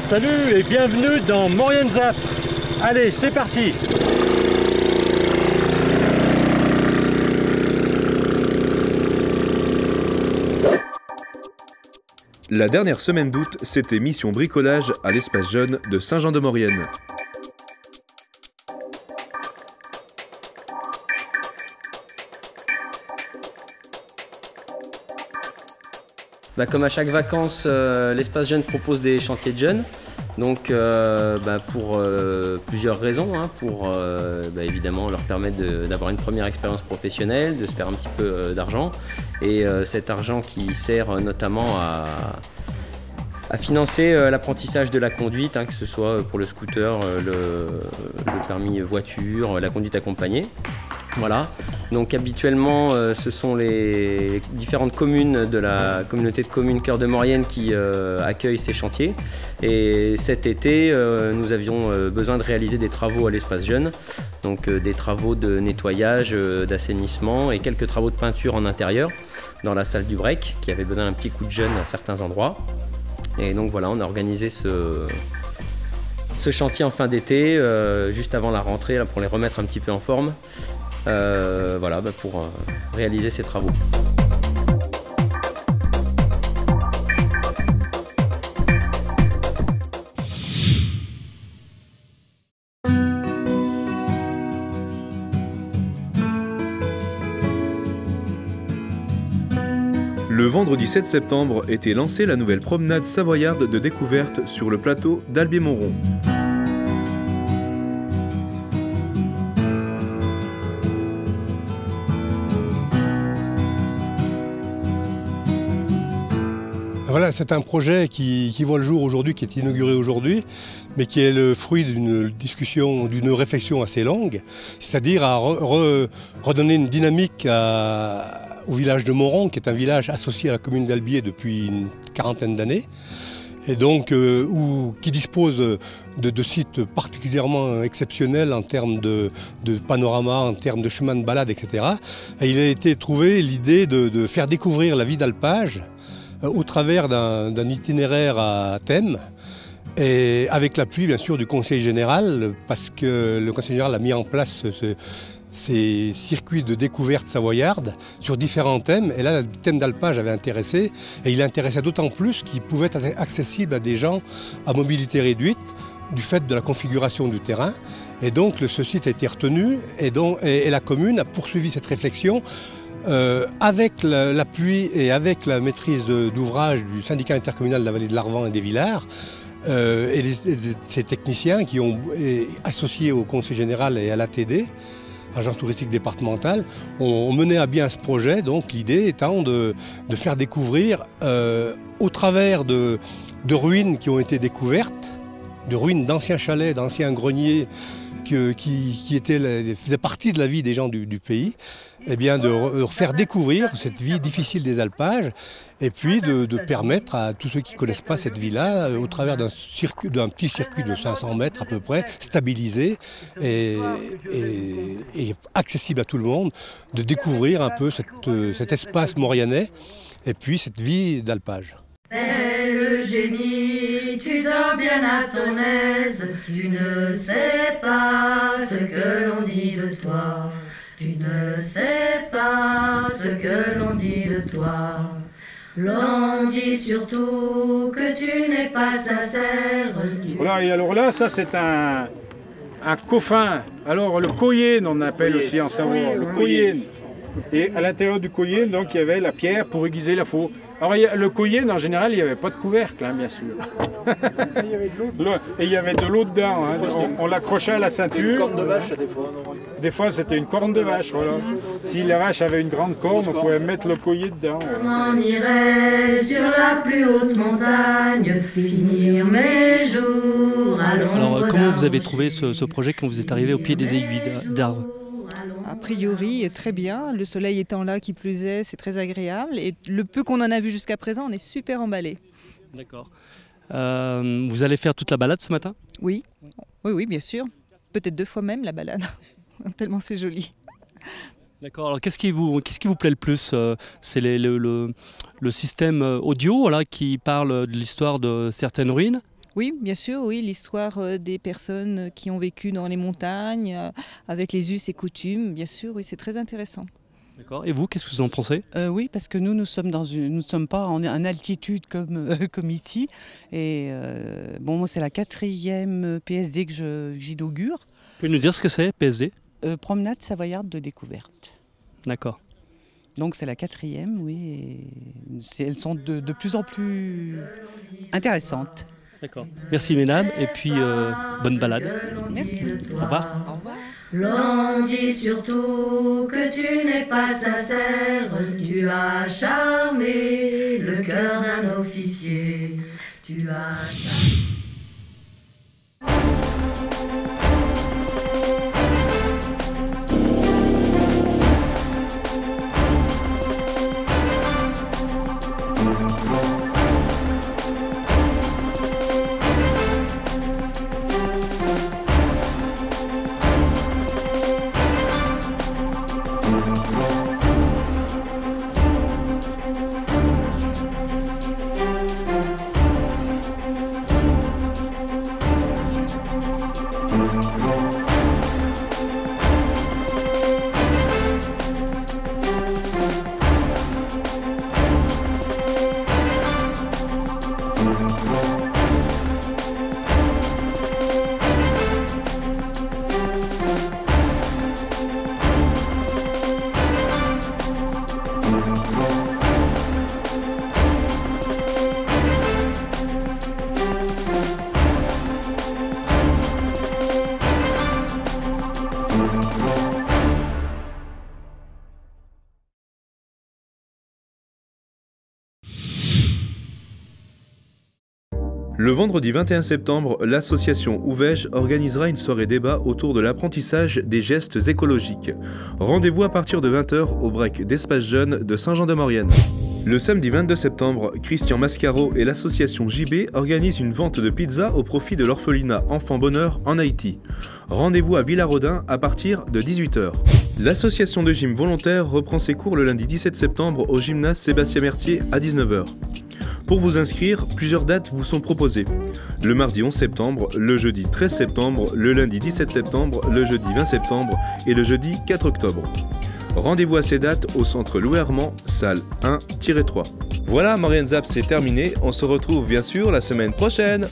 Salut et bienvenue dans Maurienne Zap. Allez, c'est parti. La dernière semaine d'août, c'était mission bricolage à l'espace jeune de Saint-Jean-de-Maurienne. Comme à chaque vacances, l'espace jeune propose des chantiers de jeunes. Donc pour plusieurs raisons, pour évidemment leur permettre d'avoir une première expérience professionnelle, de se faire un petit peu d'argent. Et cet argent qui sert notamment à financer l'apprentissage de la conduite, que ce soit pour le scooter, le permis voiture, la conduite accompagnée. Voilà, donc habituellement ce sont les différentes communes de la communauté de communes Cœur de Maurienne qui accueillent ces chantiers. Et cet été, nous avions besoin de réaliser des travaux à l'espace jeune, donc des travaux de nettoyage, d'assainissement et quelques travaux de peinture en intérieur dans la salle du break qui avait besoin d'un petit coup de jeune à certains endroits. Et donc voilà, on a organisé ce chantier en fin d'été, juste avant la rentrée, là, pour les remettre un petit peu en forme. Pour réaliser ces travaux. Le vendredi 7 septembre était lancée la nouvelle promenade savoyarde de découverte sur le plateau d'Albier-Montrond. Voilà, c'est un projet qui voit le jour aujourd'hui, qui est inauguré aujourd'hui, mais qui est le fruit d'une discussion, d'une réflexion assez longue, c'est-à-dire à redonner une dynamique au village de Montrond, qui est un village associé à la commune d'Albier depuis une quarantaine d'années, et donc qui dispose de sites particulièrement exceptionnels en termes de panorama, en termes de chemins de balade, etc. Et il a été trouvé l'idée de faire découvrir la vie d'alpage au travers d'un itinéraire à thème, et avec l'appui bien sûr du Conseil général, parce que le Conseil général a mis en place ces circuits de découverte savoyarde sur différents thèmes. Et là, le thème d'alpage avait intéressé, et il intéressait d'autant plus qu'il pouvait être accessible à des gens à mobilité réduite du fait de la configuration du terrain. Et donc ce site a été retenu, et la commune a poursuivi cette réflexion avec l'appui et avec la maîtrise d'ouvrage du syndicat intercommunal de la vallée de l'Arvan et des Villars, et ces techniciens qui ont associés au Conseil général et à l'ATD, agence touristique départementale, ont mené à bien ce projet. Donc l'idée étant de faire découvrir au travers de ruines qui ont été découvertes, de ruines d'anciens chalets, d'anciens greniers qui faisaient partie de la vie des gens du pays, de faire découvrir cette vie difficile des alpages, et puis de permettre à tous ceux qui ne connaissent pas cette vie-là, au travers d'un petit circuit de 500 mètres à peu près, stabilisé et accessible à tout le monde, de découvrir un peu cet espace mauriennais et puis cette vie d'alpage. Le génie, tu dors bien à ton aise, tu ne sais pas ce que l'on dit de toi, tu ne sais pas ce que l'on dit de toi. L'on dit surtout que tu n'es pas sincère. Voilà, et alors là, ça c'est un coffin. Alors le koyen, on appelle aussi en Savoie, le koyen. Et à l'intérieur du koyen, donc, il y avait la pierre pour aiguiser la faux. Alors le koyen, en général, il n'y avait pas de couvercle, bien sûr. Et il y avait de l'eau dedans. On l'accrochait à la ceinture. Une corne de vache, des fois. Des fois, c'était une corne de vache, voilà. Si la vache avait une grande corne, on pouvait mettre le koyen dedans. On irait sur la plus haute montagne, finir mes jours à l'ombre. Alors, comment vous avez trouvé ce projet quand vous êtes arrivé au pied des aiguilles d'arbres ? A priori, très bien. Le soleil étant là, qui plus est, c'est très agréable. Et le peu qu'on en a vu jusqu'à présent, on est super emballés. D'accord. Vous allez faire toute la balade ce matin ? Oui, bien sûr. Peut-être 2 fois même la balade, tellement c'est joli. D'accord. Alors qu'est-ce qui vous plaît le plus ? C'est le système audio qui parle de l'histoire de certaines ruines ? Oui, bien sûr, oui, l'histoire des personnes qui ont vécu dans les montagnes, avec les us et coutumes, bien sûr, oui, c'est très intéressant. D'accord. Et vous, qu'est-ce que vous en pensez? Oui, parce que nous sommes nous sommes pas en altitude comme ici. Et moi, c'est la 4e PSD que j'inaugure. Vous pouvez nous dire ce que c'est, PSD? Promenade savoyarde de découverte. D'accord. Donc c'est la 4e, oui. Et elles sont de plus en plus intéressantes. D'accord. Merci mesdames, et puis bonne balade. Merci. Au revoir. Au revoir. L'on dit surtout que tu n'es pas sincère, tu as charmé le cœur d'un officier. Tu as... Le vendredi 21 septembre, l'association Ouvège organisera une soirée débat autour de l'apprentissage des gestes écologiques. Rendez-vous à partir de 20h au break d'Espace Jeunes de Saint-Jean-de-Maurienne. Le samedi 22 septembre, Christian Mascaro et l'association JB organisent une vente de pizza au profit de l'orphelinat Enfant Bonheur en Haïti. Rendez-vous à Villarodin à partir de 18h. L'association de gym volontaire reprend ses cours le lundi 17 septembre au gymnase Sébastien Mertier à 19h. Pour vous inscrire, plusieurs dates vous sont proposées. Le mardi 11 septembre, le jeudi 13 septembre, le lundi 17 septembre, le jeudi 20 septembre et le jeudi 4 octobre. Rendez-vous à ces dates au centre Louis Armand, salle 1-3. Voilà, Maurienne Zap, c'est terminé. On se retrouve bien sûr la semaine prochaine.